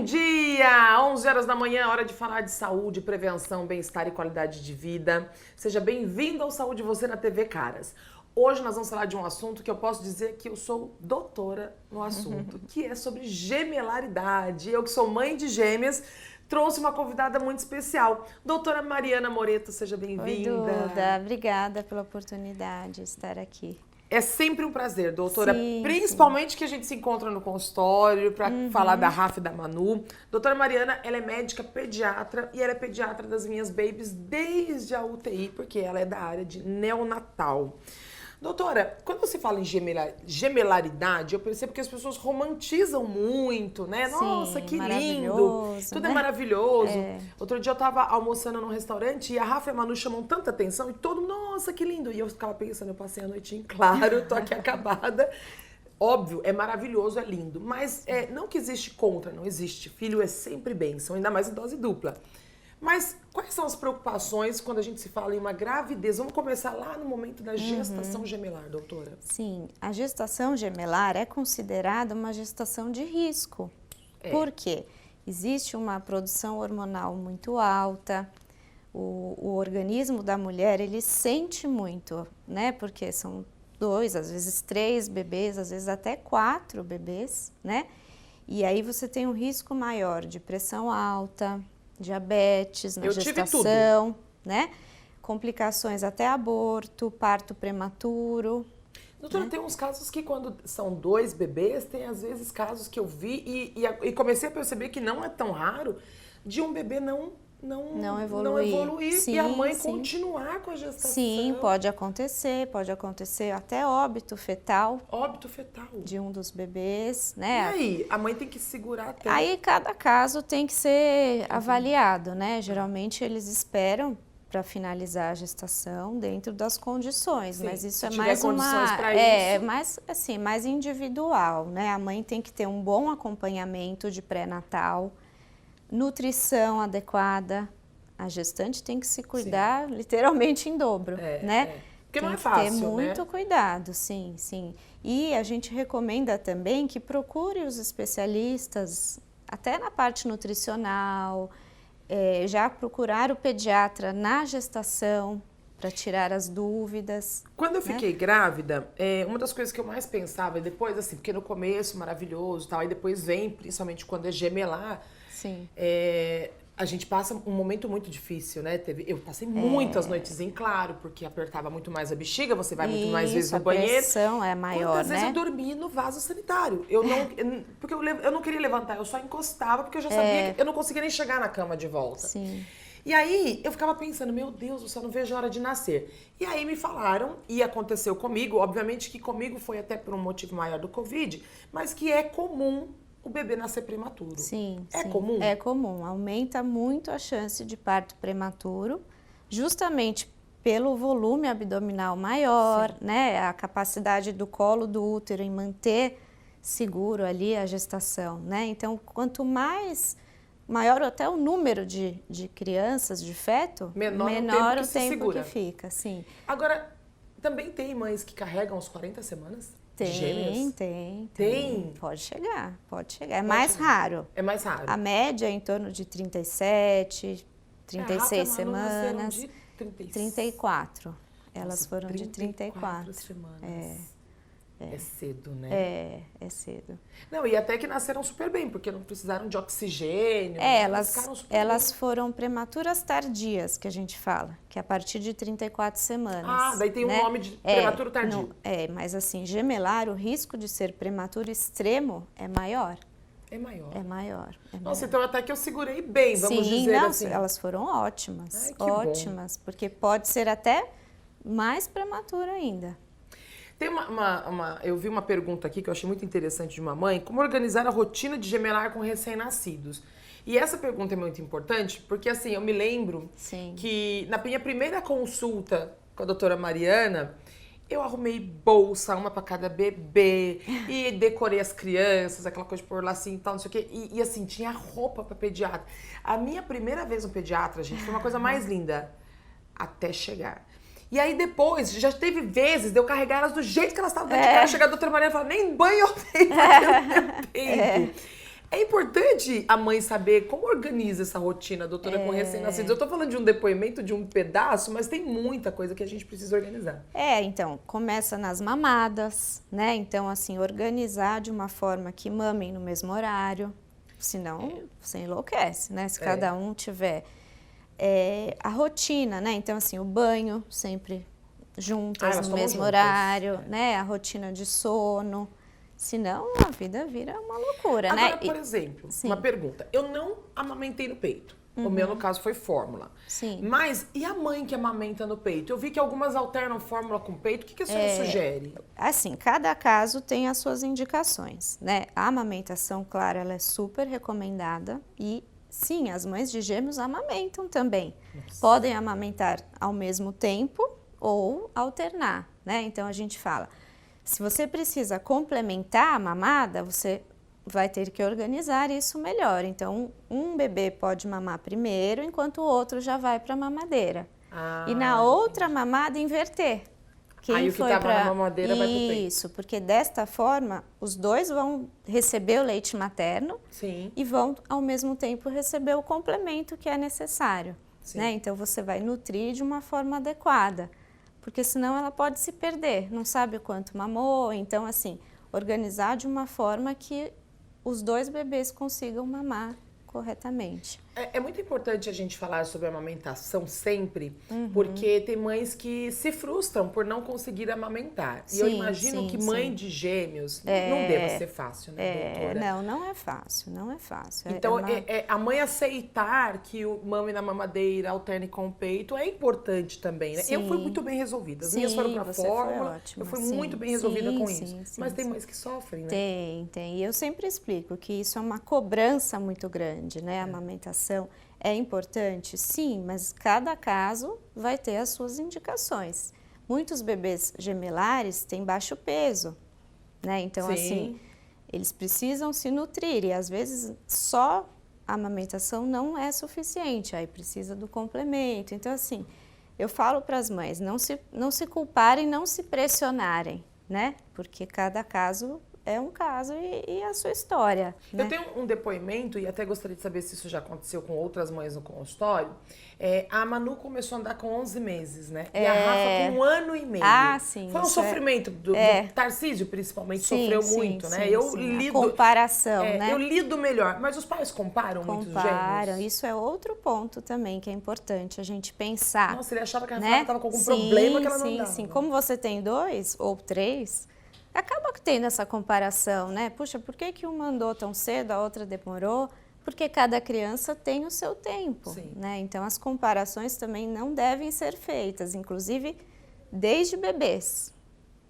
dia! 11 horas da manhã, hora de falar de saúde, prevenção, bem-estar e qualidade de vida. Seja bem-vindo ao Saúde Você na TV Caras. Hoje nós vamos falar de um assunto que eu posso dizer que eu sou doutora no assunto, que é sobre gemelaridade. Eu que sou mãe de gêmeas, trouxe uma convidada muito especial. Doutora Mariana Moreto, seja bem-vinda. Oi, Duda. Obrigada pela oportunidade de estar aqui. É sempre um prazer, doutora, Sim, principalmente que a gente se encontra no consultório para falar da Rafa e da Manu. Doutora Mariana, ela é médica pediatra e ela é pediatra das minhas babies desde a UTI, porque ela é da área de neonatal. Doutora, quando se fala em gemelaridade, eu percebo que as pessoas romantizam muito, né? Sim, Nossa, que lindo! Tudo né? é maravilhoso. É. Outro dia eu tava almoçando num restaurante e a Rafa e a Manu chamam tanta atenção e todo mundo, nossa, que lindo! E eu ficava pensando, eu passei a noite em claro, tô aqui acabada. Óbvio, é maravilhoso, é lindo, mas não que existe contra, não existe. Filho é sempre bênção, ainda mais em dose dupla. Mas quais são as preocupações quando a gente se fala em uma gravidez? Vamos começar lá no momento da gestação gemelar, doutora. Sim, a gestação gemelar é considerada uma gestação de risco. Por quê? Existe uma produção hormonal muito alta, o organismo da mulher, ele sente muito, né? Porque são 2, às vezes 3 bebês, às vezes até 4 bebês, né? E aí você tem um risco maior de pressão alta, diabetes na gestação, né? Complicações até aborto, parto prematuro. Doutora, tem uns casos que quando são 2 bebês, tem às vezes casos que eu vi e comecei a perceber que não é tão raro de um bebê não evoluir sim, e a mãe sim. continuar com a gestação. Sim, pode acontecer até óbito fetal. Óbito fetal. De um dos bebês, E né? aí, a mãe tem que segurar até. Aí cada caso tem que ser avaliado, né? Geralmente eles esperam para finalizar a gestação dentro das condições, Sim, mas isso se é tiver mais condições uma pra isso. mais assim, mais individual, né? A mãe tem que ter um bom acompanhamento de pré-natal, nutrição adequada. A gestante tem que se cuidar literalmente em dobro, né? Porque tem não é que fácil, ter muito cuidado, sim, sim. E a gente recomenda também que procure os especialistas, até na parte nutricional, já procurar o pediatra na gestação para tirar as dúvidas. Quando eu fiquei grávida, uma das coisas que eu mais pensava, e depois assim, porque no começo maravilhoso e tal, aí depois vem, principalmente quando é gemelar, Sim. A gente passa um momento muito difícil, né? Eu passei muitas noites em claro, porque apertava muito mais a bexiga, você vai muito mais vezes no banheiro. A pressão é maior, Quantas vezes né? eu dormi no vaso sanitário? Porque eu não queria levantar, eu só encostava, porque eu já sabia que eu não conseguia nem chegar na cama de volta. Sim. E aí, eu ficava pensando, meu Deus, eu só não vejo a hora de nascer. E aí me falaram, e aconteceu comigo, obviamente que comigo foi até por um motivo maior do Covid, mas que é comum o bebê nascer prematuro. Sim, É sim. comum? É comum, aumenta muito a chance de parto prematuro, justamente pelo volume abdominal maior, né? A capacidade do colo do útero em manter seguro ali a gestação, né? Então, quanto maior até o número de crianças, de feto, menor o tempo que fica, sim. Agora, também tem mães que carregam aos 40 semanas? Tem. Pode chegar. É mais raro. É mais raro. A média é em torno de 37, 36 semanas. De 34. Elas Nossa, foram de 34 semanas. É cedo, né? É cedo. Não, e até que nasceram super bem, porque não precisaram de oxigênio. Elas foram prematuras tardias, que a gente fala, que é a partir de 34 semanas. Ah, daí tem um nome de prematuro tardio. Mas assim, gemelar, o risco de ser prematuro extremo é maior. É maior. É maior. Nossa, então até que eu segurei bem, vamos dizer assim. Elas foram ótimas. Ai, que ótimas, porque pode ser até mais prematuro ainda. Tem eu vi uma pergunta aqui que eu achei muito interessante de uma mãe, como organizar a rotina de gemelar com recém-nascidos? E essa pergunta é muito importante, porque assim, eu me lembro que na minha primeira consulta com a doutora Mariana, eu arrumei bolsa, uma para cada bebê, e decorei as crianças, aquela coisa de pôr lacinho e tal, não sei o quê, e assim, tinha roupa para pediatra. A minha primeira vez no pediatra, gente, foi uma coisa mais linda, até chegar. E aí depois, já teve vezes de eu carregar elas do jeito que elas estavam dentro de casa, chegar a doutora Mariana e falar, nem banho eu dei pra ter tempo. É importante a mãe saber como organiza essa rotina, doutora, com recém-nascidos. Eu tô falando de um depoimento, de um pedaço, mas tem muita coisa que a gente precisa organizar. Então, começa nas mamadas, né? Então, assim, organizar de uma forma que mamem no mesmo horário, senão você enlouquece, né? Se cada um tiver a rotina, né? Então, assim, o banho sempre juntas no mesmo horário, né? A rotina de sono. Senão a vida vira uma loucura, né? Agora, por exemplo, uma pergunta. Eu não amamentei no peito. O meu, no caso, foi fórmula. Sim. Mas e a mãe que amamenta no peito? Eu vi que algumas alternam fórmula com peito. O que a senhora sugere? Assim, cada caso tem as suas indicações, né? A amamentação, claro, ela é super recomendada e sim, as mães de gêmeos amamentam também. Nossa. Podem amamentar ao mesmo tempo ou alternar, né? Então a gente fala, se você precisa complementar a mamada, você vai ter que organizar isso melhor. Então, um bebê pode mamar primeiro, enquanto o outro já vai para a mamadeira. E na outra mamada, inverter. Aí o que estava na mamadeira vai para o peito. Isso, porque desta forma, os dois vão receber o leite materno e vão, ao mesmo tempo, receber o complemento que é necessário. Né? Então, você vai nutrir de uma forma adequada. Porque senão ela pode se perder, não sabe o quanto mamou. Então, assim, organizar de uma forma que os dois bebês consigam mamar corretamente. É muito importante a gente falar sobre a amamentação sempre, porque tem mães que se frustram por não conseguir amamentar. E eu imagino que mãe de gêmeos não deva ser fácil, né, doutora? Não é fácil, não é fácil. Então, a mãe aceitar que o mame na mamadeira alterne com o peito é importante também, né? Eu fui muito bem resolvida. As minhas foram pra fórmula, eu fui muito bem resolvida com isso. Mas tem mães que sofrem, né? Tem. E eu sempre explico que isso é uma cobrança muito grande, né? A amamentação é importante, sim, mas cada caso vai ter as suas indicações. Muitos bebês gemelares têm baixo peso, né? Então, assim, eles precisam se nutrir e às vezes só a amamentação não é suficiente, aí precisa do complemento. Então, assim, eu falo para as mães, não se culparem, não se pressionarem, né? Porque cada caso é um caso e a sua história. Né? Eu tenho um depoimento, e até gostaria de saber se isso já aconteceu com outras mães no consultório. A Manu começou a andar com 11 meses, né? E a Rafa com 1 ano e meio. Sim. Foi um sofrimento do Tarcísio, principalmente, sofreu muito, né? Eu lido... A comparação, né? Eu lido melhor. Mas os pais comparam muito os gêmeos? Comparam. Isso é outro ponto também que é importante a gente pensar. Nossa, ele achava que a Rafa estava com algum problema que ela não andava. Sim. Como você tem 2 ou 3... acaba tendo essa comparação, né? Puxa, por que uma andou tão cedo, a outra demorou? Porque cada criança tem o seu tempo, né? Então, as comparações também não devem ser feitas, inclusive desde bebês,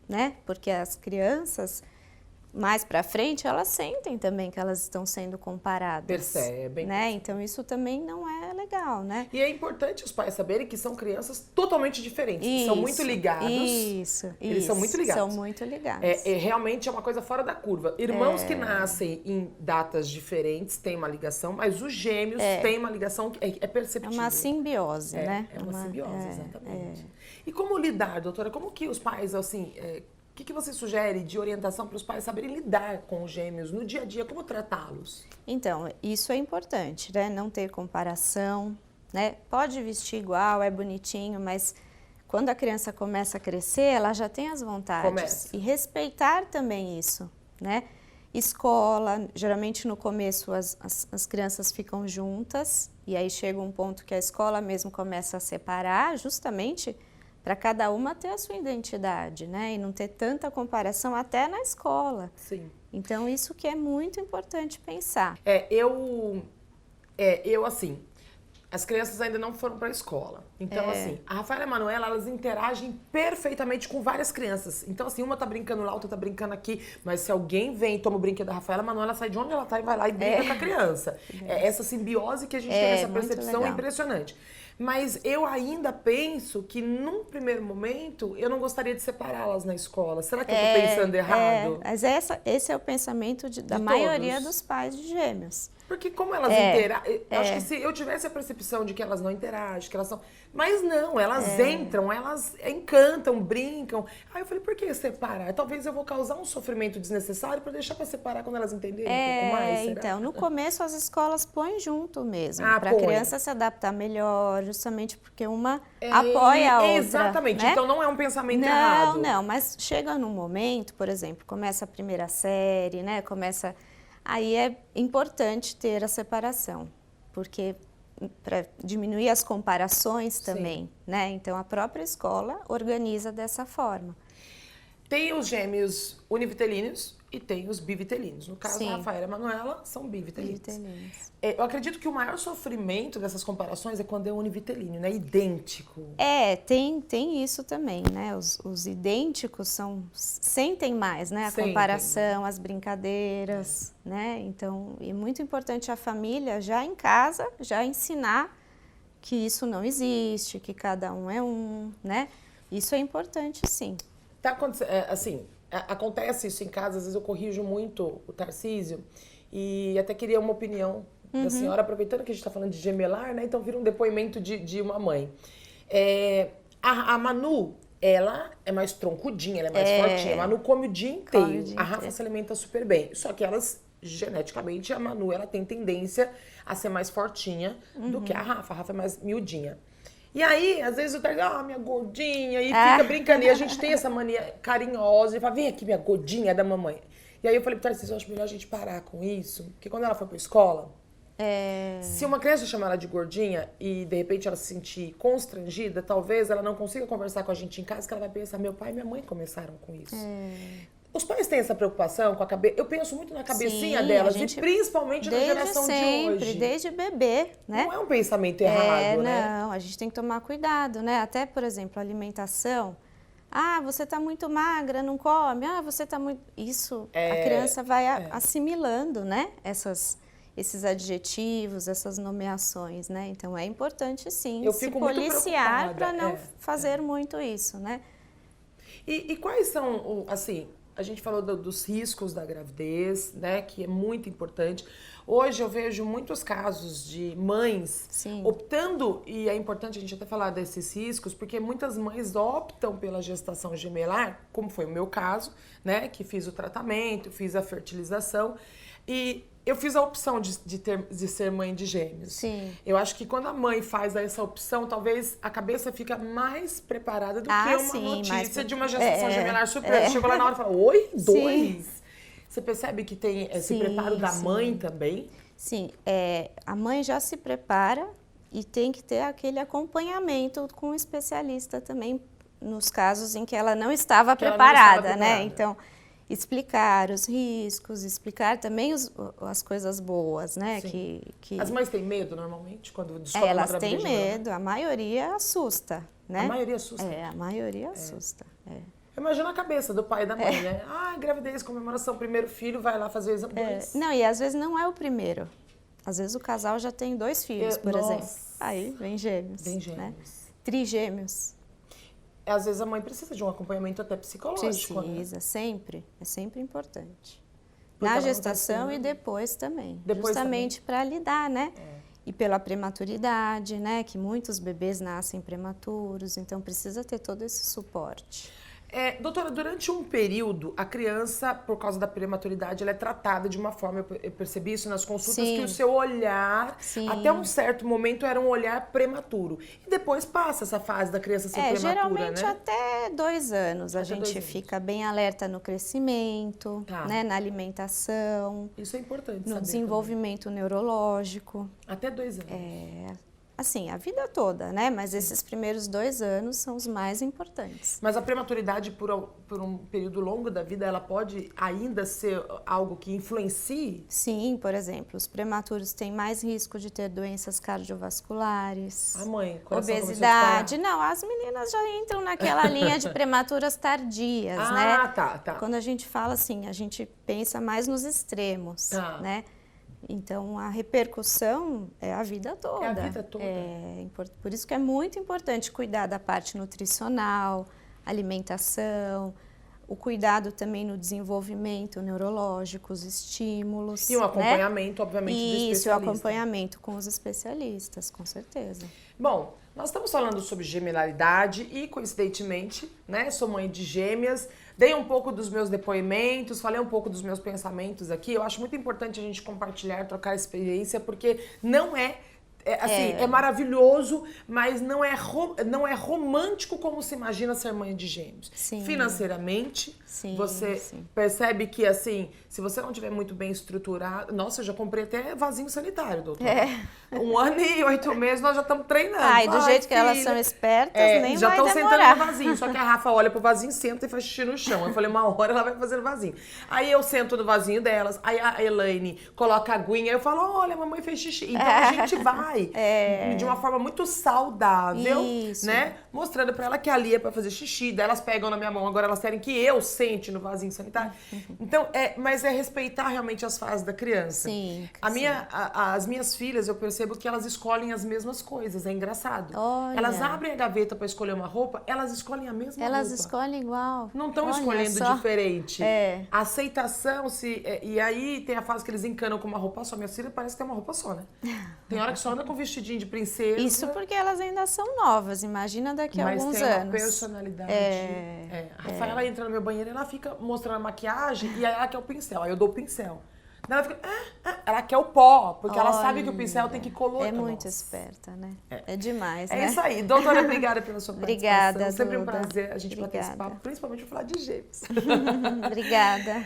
né? Porque as crianças, mais para frente, elas sentem também que elas estão sendo comparadas. Percebem. Né? Então, isso também não é legal, né? E é importante os pais saberem que são crianças totalmente diferentes, que são muito ligados. Eles são muito ligados. São muito ligados. Realmente é uma coisa fora da curva. Irmãos que nascem em datas diferentes têm uma ligação, mas os gêmeos têm uma ligação que é perceptível. É uma simbiose, né? É uma simbiose, exatamente. E como lidar, doutora? Como que os pais, assim... O que você sugere de orientação para os pais saberem lidar com os gêmeos no dia a dia? Como tratá-los? Então, isso é importante, né? Não ter comparação, né? Pode vestir igual, é bonitinho, mas quando a criança começa a crescer, ela já tem as vontades. E respeitar também isso, né? Escola, geralmente no começo as crianças ficam juntas e aí chega um ponto que a escola mesmo começa a separar, justamente para cada uma ter a sua identidade, né? E não ter tanta comparação até na escola. Sim. Então, isso que é muito importante pensar. Assim, as crianças ainda não foram para a escola. Então, assim, a Rafaela e a Manuela, elas interagem perfeitamente com várias crianças. Então, assim, uma tá brincando lá, outra tá brincando aqui. Mas se alguém vem e toma o brinquedo da Rafaela, a Manuela sai de onde ela tá e vai lá e brinca com a criança. Essa simbiose que a gente tem, essa percepção é impressionante. Mas eu ainda penso que, num primeiro momento, eu não gostaria de separá-las na escola. Será que eu tô pensando errado? Mas esse é o pensamento da maioria dos pais de gêmeos. Porque como elas interagem... Acho que se eu tivesse a percepção de que elas não interagem, que elas são... Mas não, elas entram, elas encantam, brincam. Aí eu falei, por que separar? Talvez eu vou causar um sofrimento desnecessário para deixar para separar quando elas entenderem um pouco mais, será? Então, no começo as escolas põem junto mesmo, para a criança se adaptar melhor, justamente porque uma apoia a outra. Exatamente, né? Então não é um pensamento errado. Não, mas chega num momento, por exemplo, começa a primeira série, né? Aí é importante ter a separação, porque para diminuir as comparações também, né? Então a própria escola organiza dessa forma. Tem os gêmeos univitelíneos e tem os bivitelíneos. No caso, a Rafaela e a Manuela são bivitelíneos. Eu acredito que o maior sofrimento dessas comparações é quando é univitelíneo, né? Idêntico. Tem isso também, né? Os idênticos sentem mais, né? A comparação, as brincadeiras, né? Então, é muito importante a família já em casa, já ensinar que isso não existe, que cada um é um, né? Isso é importante, sim. Acontece isso em casa, às vezes eu corrijo muito o Tarcísio e até queria uma opinião da senhora, aproveitando que a gente está falando de gemelar, né? Então vira um depoimento de uma mãe. A Manu, ela é mais troncudinha, ela é mais fortinha. A Manu come o dia inteiro. A Rafa se alimenta super bem. Só que elas, geneticamente, a Manu, ela tem tendência a ser mais fortinha do que a Rafa. A Rafa é mais miudinha. E aí, às vezes o Tarcísio, minha gordinha, e fica brincando. E a gente tem essa mania carinhosa, e fala, vem aqui, minha gordinha, é da mamãe. E aí eu falei pro Tarcísio, eu acho melhor a gente parar com isso, porque quando ela for pra escola, se uma criança chamar ela de gordinha e de repente ela se sentir constrangida, talvez ela não consiga conversar com a gente em casa, que ela vai pensar, meu pai e minha mãe começaram com isso. Os pais têm essa preocupação com a cabeça. Eu penso muito na cabecinha delas, e principalmente na geração de hoje. Desde bebê, né? Não é um pensamento errado, né? Não, a gente tem que tomar cuidado, né? Até, por exemplo, a alimentação. Você tá muito magra, não come. Você tá muito... Isso, a criança vai assimilando, né? Esses adjetivos, essas nomeações, né? Então, é importante, sim, se policiar para não fazer muito isso, né? E quais são, a gente falou dos riscos da gravidez, né, que é muito importante. Hoje eu vejo muitos casos de mães optando, e é importante a gente até falar desses riscos, porque muitas mães optam pela gestação gemelar, como foi o meu caso, né, que fiz o tratamento, fiz a fertilização, e eu fiz a opção de ser mãe de gêmeos. Eu acho que quando a mãe faz essa opção, talvez a cabeça fica mais preparada do que uma notícia de uma gestação gemelar surpresa. Chegou lá na hora e falou, oi, 2? Você percebe que tem esse preparo da mãe também? Sim, a mãe já se prepara e tem que ter aquele acompanhamento com o especialista também, nos casos em que ela não estava preparada, né? Então, explicar os riscos, explicar também as coisas boas, né? As mães têm medo, normalmente, quando descobrem uma gravidez? Elas têm medo, a maioria assusta, né? A maioria assusta? A maioria assusta, Imagina a cabeça do pai e da mãe, né? Gravidez, comemoração, primeiro filho, vai lá fazer o exame. Não, e às vezes não é o primeiro. Às vezes o casal já tem 2 filhos, por exemplo. Aí vem gêmeos. Né? Trigêmeos. Às vezes a mãe precisa de um acompanhamento até psicológico. Precisa, sempre. É sempre importante. Na gestação e depois também. Justamente para lidar, né? E pela prematuridade, né? Que muitos bebês nascem prematuros, então precisa ter todo esse suporte. Doutora, durante um período, a criança, por causa da prematuridade, ela é tratada de uma forma, eu percebi isso nas consultas, que o seu olhar, até um certo momento, era um olhar prematuro. E depois passa essa fase da criança ser prematura, geralmente né? até 2 anos. A gente fica bem alerta no crescimento, né, na alimentação. Isso é importante no desenvolvimento neurológico. Até 2 anos. Assim, a vida toda, né? Mas esses primeiros 2 anos são os mais importantes. Mas a prematuridade, por um período longo da vida, ela pode ainda ser algo que influencie? Sim, por exemplo, os prematuros têm mais risco de ter doenças cardiovasculares, obesidade. Não, as meninas já entram naquela linha de prematuras tardias, né? Tá. Quando a gente fala assim, a gente pensa mais nos extremos, né? Então, a repercussão é a vida toda. É a vida toda. Por isso que é muito importante cuidar da parte nutricional, alimentação, o cuidado também no desenvolvimento neurológico, os estímulos. E o acompanhamento, obviamente, do especialista. Isso, o acompanhamento com os especialistas, com certeza. Bom, Nós estamos falando sobre gemelaridade e, coincidentemente, né, sou mãe de gêmeas, dei um pouco dos meus depoimentos, falei um pouco dos meus pensamentos aqui. Eu acho muito importante a gente compartilhar, trocar experiência, porque não é maravilhoso, mas não é romântico como se imagina ser mãe de gêmeos. Sim. Financeiramente, você percebe que, assim, se você não tiver muito bem estruturado... Nossa, eu já comprei até vasinho sanitário, doutora. 1 ano e 8 meses nós já estamos treinando. E do jeito que elas são espertas, nem já vai estão demorar. sentando no vasinho. Só que a Rafa olha pro vasinho, senta e faz xixi no chão. Eu falei, uma hora ela vai fazer no vasinho. Aí eu sento no vasinho delas, aí a Elaine coloca a aguinha, aí eu falo, olha, a mamãe fez xixi. Então a gente vai de uma forma muito saudável, né? Mostrando pra ela que ali é pra fazer xixi. Daí elas pegam na minha mão, agora elas querem que eu sente no vasinho sanitário. Então, mas é respeitar realmente as fases da criança. Sim. As minhas filhas, eu percebo que elas escolhem as mesmas coisas, é engraçado. Olha. Elas abrem a gaveta pra escolher uma roupa, elas escolhem a mesma roupa. Elas escolhem igual. Não estão escolhendo diferente. A aceitação, e aí tem a fase que eles encanam com uma roupa só. Minha filha parece que tem uma roupa só, né? Tem hora que só anda com vestidinho de princesa. Isso porque elas ainda são novas, imagina daqui a alguns anos. Mas tem uma personalidade. A Rafaela entra no meu banheiro e ela fica mostrando a maquiagem e aí ela quer o pincel. Aí eu dou o pincel. Daí ela fica... ela quer o pó, porque ela sabe que o pincel tem que colorir. É muito esperta, né? É demais, né? É isso aí. Doutora, obrigada pela sua participação. Obrigada, sempre Duda. um prazer a gente bater esse papo, principalmente pra falar de gêmeos. Obrigada.